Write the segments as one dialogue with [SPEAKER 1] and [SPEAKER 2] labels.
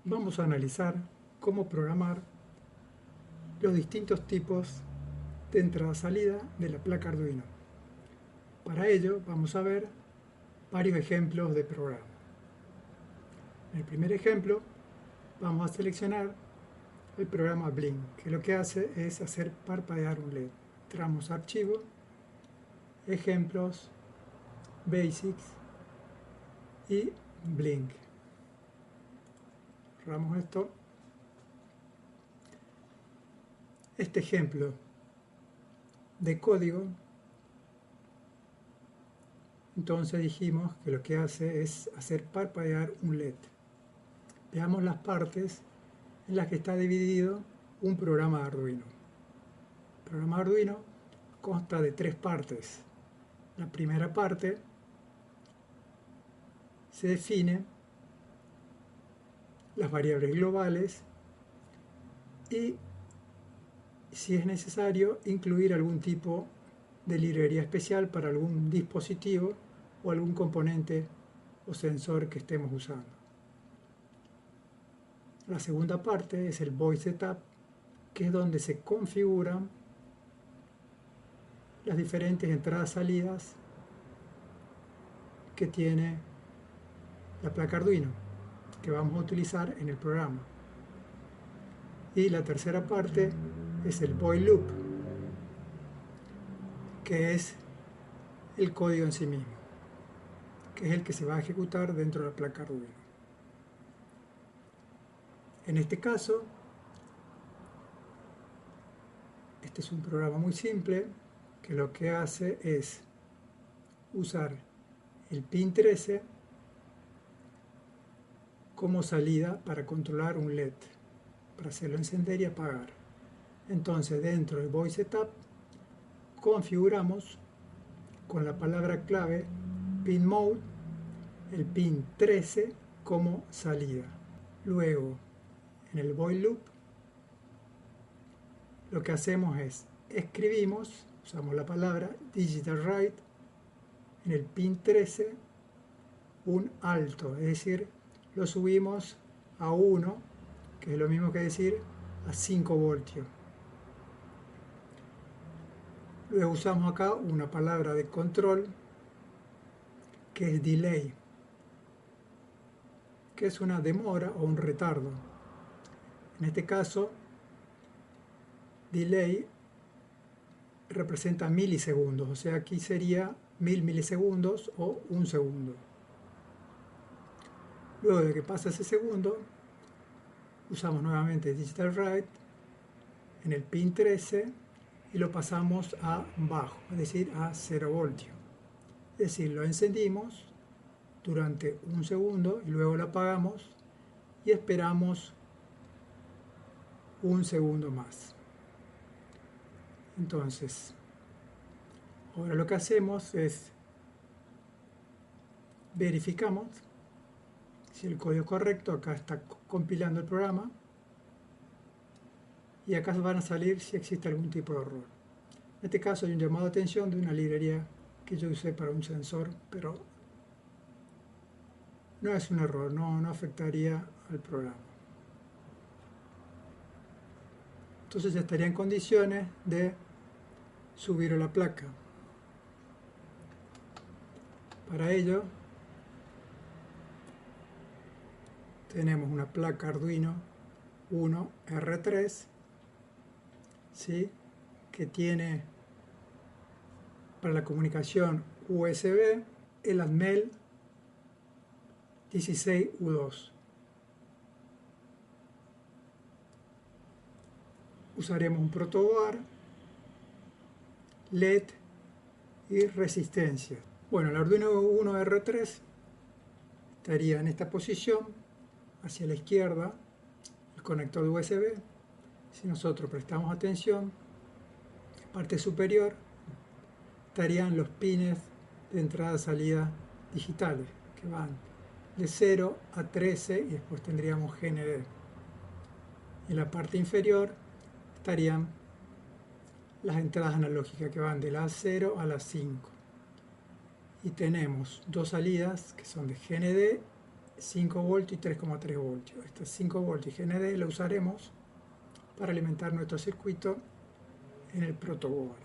[SPEAKER 1] vamos a analizar cómo programar los distintos tipos de entrada-salida de la placa Arduino. Para ello vamos a ver varios ejemplos de programa. En el primer ejemplo vamos a seleccionar el programa Blink, que lo que hace es hacer parpadear un LED. Entramos a Archivo, Ejemplos, Basics y Blink. Cerramos esto. Este ejemplo de código, entonces dijimos que lo que hace es hacer parpadear un LED. Veamos las partes en las que está dividido un programa de Arduino. El programa Arduino consta de tres partes. La primera parte se define las variables globales y, si es necesario, incluir algún tipo de librería especial para algún dispositivo o algún componente o sensor que estemos usando. La segunda parte es el Void Setup, que es donde se configuran las diferentes entradas-salidas que tiene la placa Arduino, que vamos a utilizar en el programa. Y la tercera parte es el Void Loop, que es el código en sí mismo, que es el que se va a ejecutar dentro de la placa Arduino. En este caso, este es un programa muy simple que lo que hace es usar el pin 13 como salida para controlar un LED, para hacerlo encender y apagar. Entonces, dentro del Void Setup configuramos con la palabra clave pin mode el pin 13 como salida. Luego, en el Void Loop, lo que hacemos es escribimos, usamos la palabra digital write en el pin 13 un alto, es decir, lo subimos a 1, que es lo mismo que decir a 5 voltios. Luego usamos acá una palabra de control que es delay, que es una demora o un retardo. En este caso, delay representa milisegundos, o sea, aquí sería 1000 milisegundos o un segundo. Luego de que pasa ese segundo, usamos nuevamente digital write en el pin 13 y lo pasamos a bajo, es decir, a 0 voltios. Es decir, lo encendimos durante un segundo y luego lo apagamos y esperamos un segundo más. Entonces, ahora lo que hacemos es verificamos si el código es correcto. Acá está compilando el programa y acá van a salir si existe algún tipo de error. En este caso hay un llamado de atención de una librería que yo usé para un sensor, pero no es un error, no afectaría al programa. Entonces ya estaría en condiciones de subir a la placa. Para ello tenemos una placa Arduino 1 R3, ¿sí?, que tiene para la comunicación USB el ATmel 16U2. Usaremos un protoboard, LED y resistencia. Bueno, el Arduino 1 R3 estaría en esta posición, hacia la izquierda, el conector de USB. Si nosotros prestamos atención, en la parte superior estarían los pines de entrada-salida digitales, que van de 0 a 13 y después tendríamos GND. En la parte inferior estarían las entradas analógicas que van de la 0 a la 5. Y tenemos dos salidas que son de GND 5 voltios y 3,3 voltios. Estos 5 voltios y GND lo usaremos para alimentar nuestro circuito en el protoboard.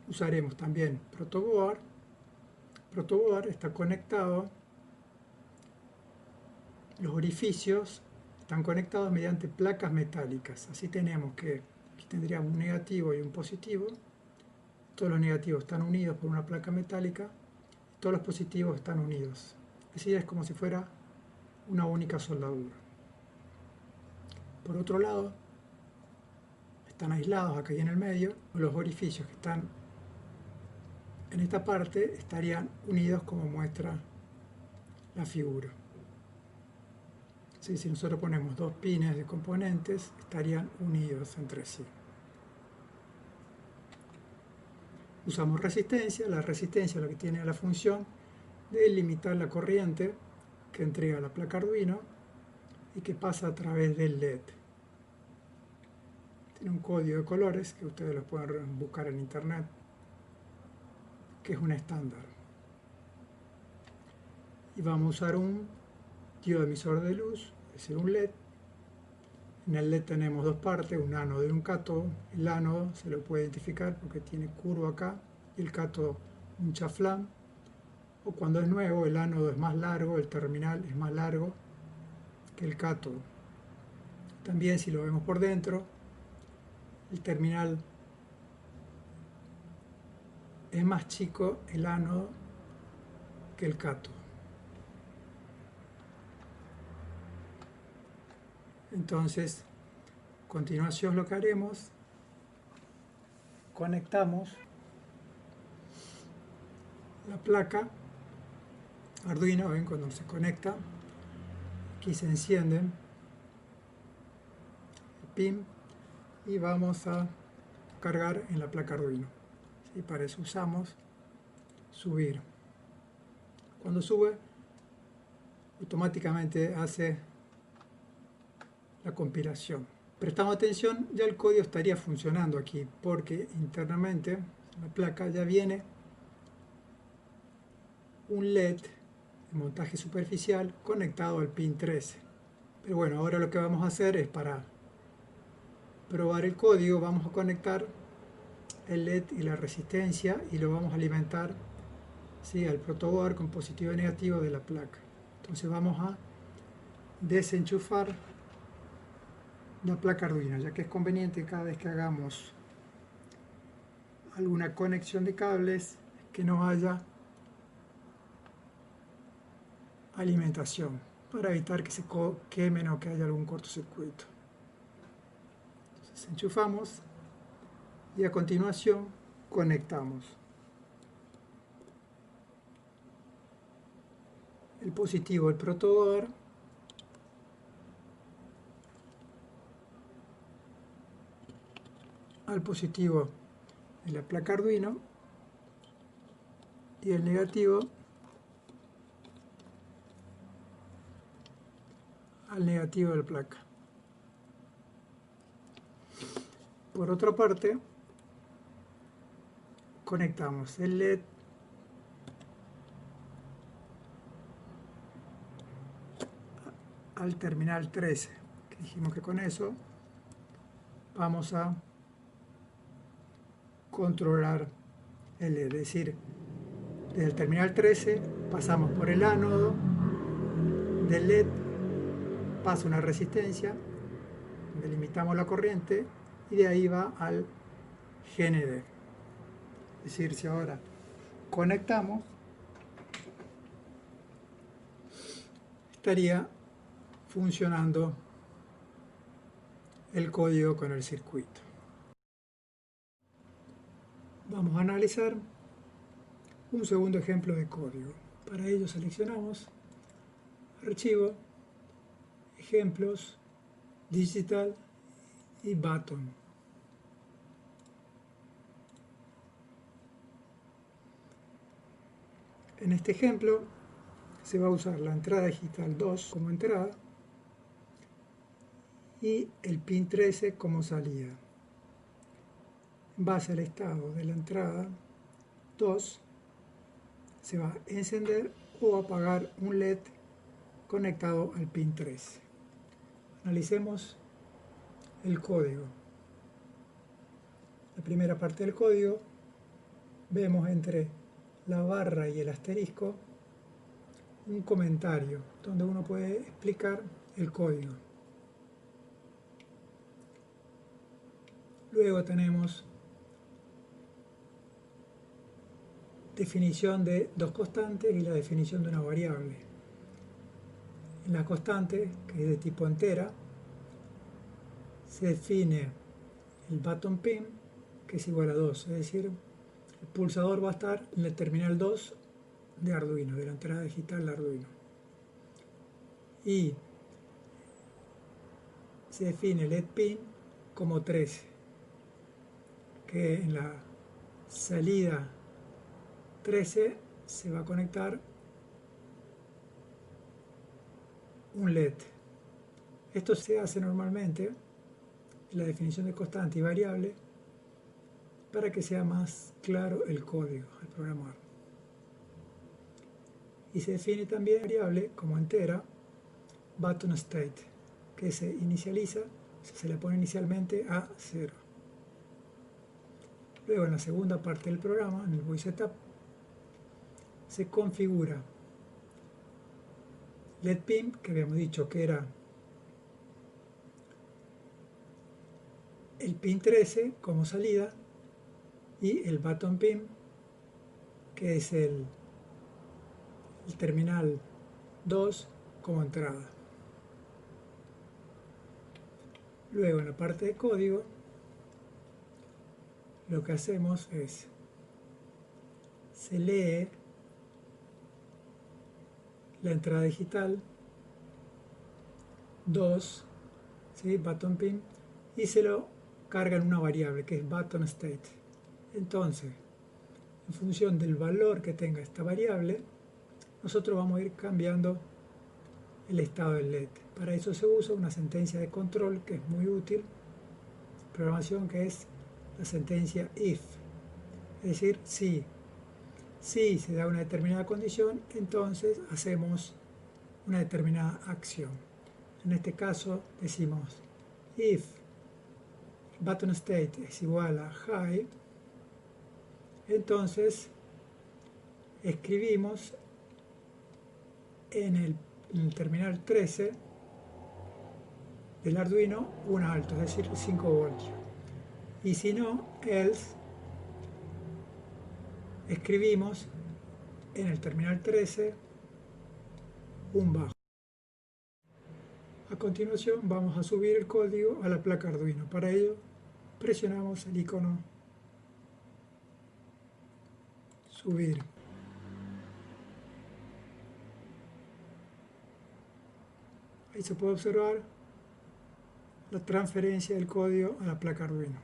[SPEAKER 1] Usaremos también protoboard. Protoboard está conectado, los orificios están conectados mediante placas metálicas. Así tenemos que aquí tendríamos un negativo y un positivo. Todos los negativos están unidos por una placa metálica, todos los positivos están unidos. Es decir, es como si fuera una única soldadura. Por otro lado, están aislados acá y en el medio. Los orificios que están en esta parte estarían unidos como muestra la figura. Sí, si nosotros ponemos dos pines de componentes, estarían unidos entre sí. Usamos resistencia. La resistencia lo que tiene la función de limitar la corriente que entrega la placa Arduino y que pasa a través del LED. Tiene un código de colores que ustedes los pueden buscar en internet, que es un estándar. Y vamos a usar un diodo emisor de luz, es decir, un LED. En el LED tenemos dos partes, un ánodo y un cátodo. El ánodo se lo puede identificar porque tiene curvo acá y el cátodo un chaflán. O cuando es nuevo, el ánodo es más largo, el terminal es más largo que el cátodo. También, si lo vemos por dentro, el terminal es más chico, el ánodo, que el cátodo. Entonces, a continuación lo que haremos, conectamos la placa Arduino. Ven, cuando se conecta, aquí se enciende el pin y vamos a cargar en la placa Arduino. ¿Sí? Para eso usamos subir. Cuando sube, automáticamente hace la compilación. Prestamos atención, ya el código estaría funcionando aquí, porque internamente la placa ya viene un LED de montaje superficial conectado al pin 13. Pero bueno, ahora lo que vamos a hacer es, para probar el código, vamos a conectar el LED y la resistencia y lo vamos a alimentar, ¿sí?, al protoboard con positivo y negativo de la placa. Entonces vamos a desenchufar la placa Arduino, ya que es conveniente cada vez que hagamos alguna conexión de cables que no haya alimentación, para evitar que se quemen o que haya algún cortocircuito. Entonces enchufamos y a continuación conectamos el positivo del protoboard al positivo de la placa Arduino y el negativo al negativo de la placa. Por otra parte, conectamos el LED al terminal 13, que dijimos que con eso vamos a controlar el LED. Es decir, desde el terminal 13 pasamos por el ánodo del LED, pasa una resistencia, delimitamos la corriente y de ahí va al GND. Es decir, si ahora conectamos, estaría funcionando el código con el circuito. Vamos a analizar un segundo ejemplo de código. Para ello seleccionamos Archivo, Ejemplos, Digital y Button. En este ejemplo se va a usar la entrada digital 2 como entrada y el pin 13 como salida. En base al estado de la entrada 2 se va a encender o apagar un LED conectado al pin 3. Analicemos el código. La primera parte del código, vemos entre la barra y el asterisco un comentario donde uno puede explicar el código. Luego tenemos definición de dos constantes y la definición de una variable. En la constante, que es de tipo entera, se define el button pin, que es igual a 2, es decir, el pulsador va a estar en el terminal 2 de Arduino, de la entrada digital de Arduino. Y se define el LED pin como 13, que en la salida 13 se va a conectar un LED. Esto se hace normalmente en la definición de constante y variable para que sea más claro el código al programar. Y se define también variable como entera button state, que se inicializa, se le pone inicialmente a 0. Luego en la segunda parte del programa, en el void setup, se configura LED pin, que habíamos dicho que era el pin 13 como salida, y el button pin, que es el terminal 2 como entrada. Luego en la parte de código, lo que hacemos es, se lee la entrada digital 2, ¿sí? Button pin, y se lo carga en una variable que es button state. Entonces, en función del valor que tenga esta variable, nosotros vamos a ir cambiando el estado del LED. Para eso se usa una sentencia de control que es muy útil, programación, que es la sentencia if, es decir, si se da una determinada condición, entonces hacemos una determinada acción. En este caso decimos if button state es igual a high, entonces escribimos en el terminal 13 del Arduino un alto, es decir, 5 voltios. Y si no, else, escribimos en el terminal 13 un bajo. A continuación vamos a subir el código a la placa Arduino. Para ello presionamos el icono subir. Ahí se puede observar la transferencia del código a la placa Arduino.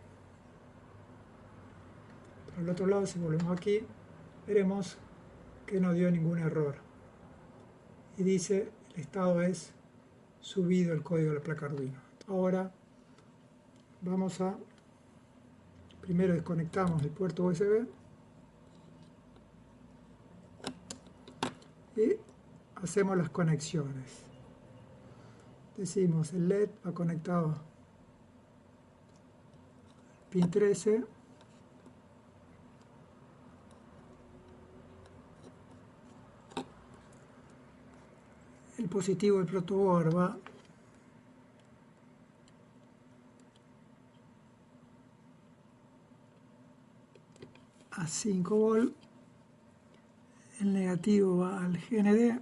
[SPEAKER 1] Por el otro lado, si volvemos aquí, veremos que no dio ningún error. Y dice, el estado es subido el código a la placa Arduino. Ahora vamos a, primero desconectamos el puerto USB y hacemos las conexiones. Decimos, el LED va conectado al pin 13, el positivo del protoboard va a 5 volt, el negativo va al GND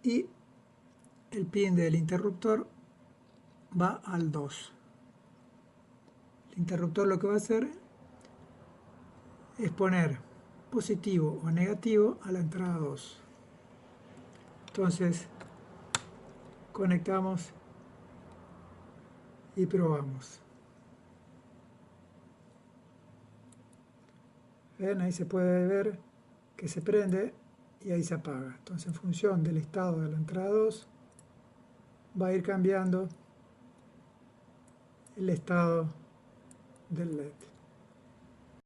[SPEAKER 1] y el pin del interruptor va al 2. El interruptor lo que va a hacer es poner positivo o negativo a la entrada 2. Entonces conectamos y probamos. ¿Ven? Ahí se puede ver que se prende y ahí se apaga. Entonces, en función del estado de la entrada 2, va a ir cambiando el estado del LED.